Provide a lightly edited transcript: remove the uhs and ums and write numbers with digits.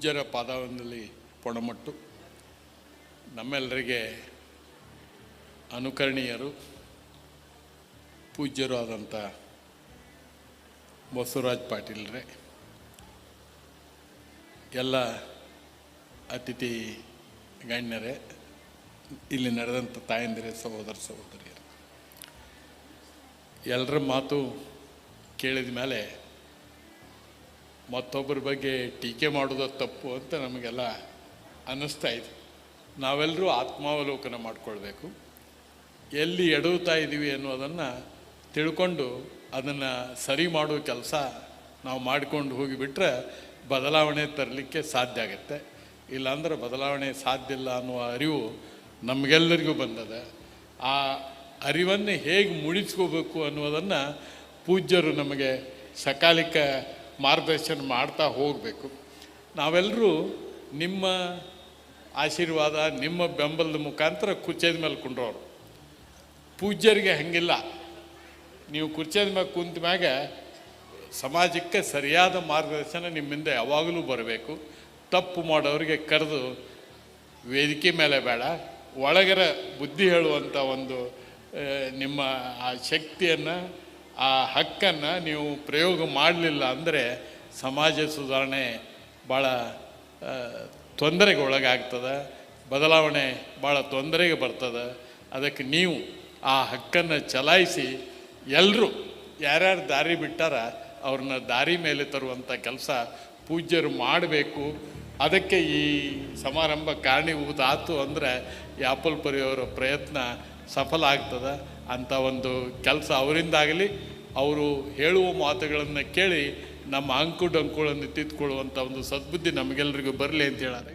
ಪೂಜ್ಯರ ಪಾದದಲ್ಲಿ ಪೊಣಮಟ್ಟು ನಮ್ಮೆಲ್ಲರಿಗೆ ಅನುಕರಣೀಯರು ಪೂಜ್ಯರು ಆದಂಥ ಬಸವರಾಜ ಪಾಟೀಲ್ರೇ, ಎಲ್ಲ ಅತಿಥಿ ಗಣ್ಯರೇ, ಇಲ್ಲಿ ನಡೆದಂಥ ತಾಯಂದಿರೇ, ಸಹೋದರ ಸಹೋದರಿಯರು, ಎಲ್ಲರ ಮಾತು ಕೇಳಿದ ಮೇಲೆ ಮತ್ತೊಬ್ಬರ ಬಗ್ಗೆ ಟೀಕೆ ಮಾಡೋದು ತಪ್ಪು ಅಂತ ನಮಗೆಲ್ಲ ಅನ್ನಿಸ್ತಾ ಇದೆ. ನಾವೆಲ್ಲರೂ ಆತ್ಮಾವಲೋಕನ ಮಾಡಿಕೊಳ್ಬೇಕು. ಎಲ್ಲಿ ಎಡುತ್ತಾ ಇದ್ದೀವಿ ಅನ್ನೋದನ್ನು ತಿಳ್ಕೊಂಡು ಅದನ್ನು ಸರಿ ಮಾಡೋ ಕೆಲಸ ನಾವು ಮಾಡಿಕೊಂಡು ಹೋಗಿಬಿಟ್ರೆ ಬದಲಾವಣೆ ತರಲಿಕ್ಕೆ ಸಾಧ್ಯ ಆಗುತ್ತೆ. ಇಲ್ಲಾಂದ್ರೆ ಬದಲಾವಣೆ ಸಾಧ್ಯ ಇಲ್ಲ ಅನ್ನುವ ಅರಿವು ನಮಗೆಲ್ಲರಿಗೂ ಬಂದದ. ಆ ಅರಿವನ್ನು ಹೇಗೆ ಮೂಡಿಸ್ಕೋಬೇಕು ಅನ್ನೋದನ್ನು ಪೂಜ್ಯರು ನಮಗೆ ಸಕಾಲಿಕ ಮಾರ್ಗದರ್ಶನ ಮಾಡ್ತಾ ಹೋಗಬೇಕು. ನಾವೆಲ್ಲರೂ ನಿಮ್ಮ ಆಶೀರ್ವಾದ, ನಿಮ್ಮ ಬೆಂಬಲದ ಮುಖಾಂತರ ಕುರ್ಚೇದ ಮೇಲೆ ಕುಂಡ್ರೋರು. ಪೂಜ್ಯರಿಗೆ ಹಂಗಿಲ್ಲ. ನೀವು ಕುರ್ಚೇದ ಮೇಲೆ ಕುಂತ ಮ್ಯಾಗ ಸಮಾಜಕ್ಕೆ ಸರಿಯಾದ ಮಾರ್ಗದರ್ಶನ ನಿಮ್ಮಿಂದ ಯಾವಾಗಲೂ ಬರಬೇಕು. ತಪ್ಪು ಮಾಡೋರಿಗೆ ಕರೆದು ವೇದಿಕೆ ಮೇಲೆ ಬೇಡ, ಒಳಗರ ಬುದ್ಧಿ ಹೇಳುವಂಥ ಒಂದು ನಿಮ್ಮ ಆ ಶಕ್ತಿಯನ್ನು, ಆ ಹಕ್ಕನ್ನು ನೀವು ಪ್ರಯೋಗ ಮಾಡಲಿಲ್ಲ ಅಂದರೆ ಸಮಾಜ ಸುಧಾರಣೆ ಭಾಳ ತೊಂದರೆಗೆ ಒಳಗಾಗ್ತದೆ, ಬದಲಾವಣೆ ಭಾಳ ತೊಂದರೆಗೆ ಬರ್ತದೆ. ಅದಕ್ಕೆ ನೀವು ಆ ಹಕ್ಕನ್ನು ಚಲಾಯಿಸಿ ಎಲ್ಲರೂ ಯಾರ್ಯಾರು ದಾರಿ ಬಿಟ್ಟಾರ ಅವ್ರನ್ನ ದಾರಿ ಮೇಲೆ ತರುವಂಥ ಕೆಲಸ ಪೂಜ್ಯರು ಮಾಡಬೇಕು. ಅದಕ್ಕೆ ಈ ಸಮಾರಂಭ ಕಾರಣೀಭೂತ ಆಯಿತು ಅಂದರೆ ಯಾಪಲ್ಪುರಿಯವರ ಪ್ರಯತ್ನ ಸಫಲ ಆಗ್ತದೆ. ಅಂಥ ಒಂದು ಕೆಲಸ ಅವರಿಂದಾಗಲಿ, ಅವರು ಹೇಳುವ ಮಾತುಗಳನ್ನು ಕೇಳಿ ನಮ್ಮ ಅಂಕು ಡಂಕುಗಳನ್ನು ತಿದ್ದುಕೊಳ್ಳುವಂಥ ಒಂದು ಸದ್ಬುದ್ಧಿ ನಮಗೆಲ್ಲರಿಗೂ ಬರಲಿ ಅಂತ ಹೇಳಾರೆ.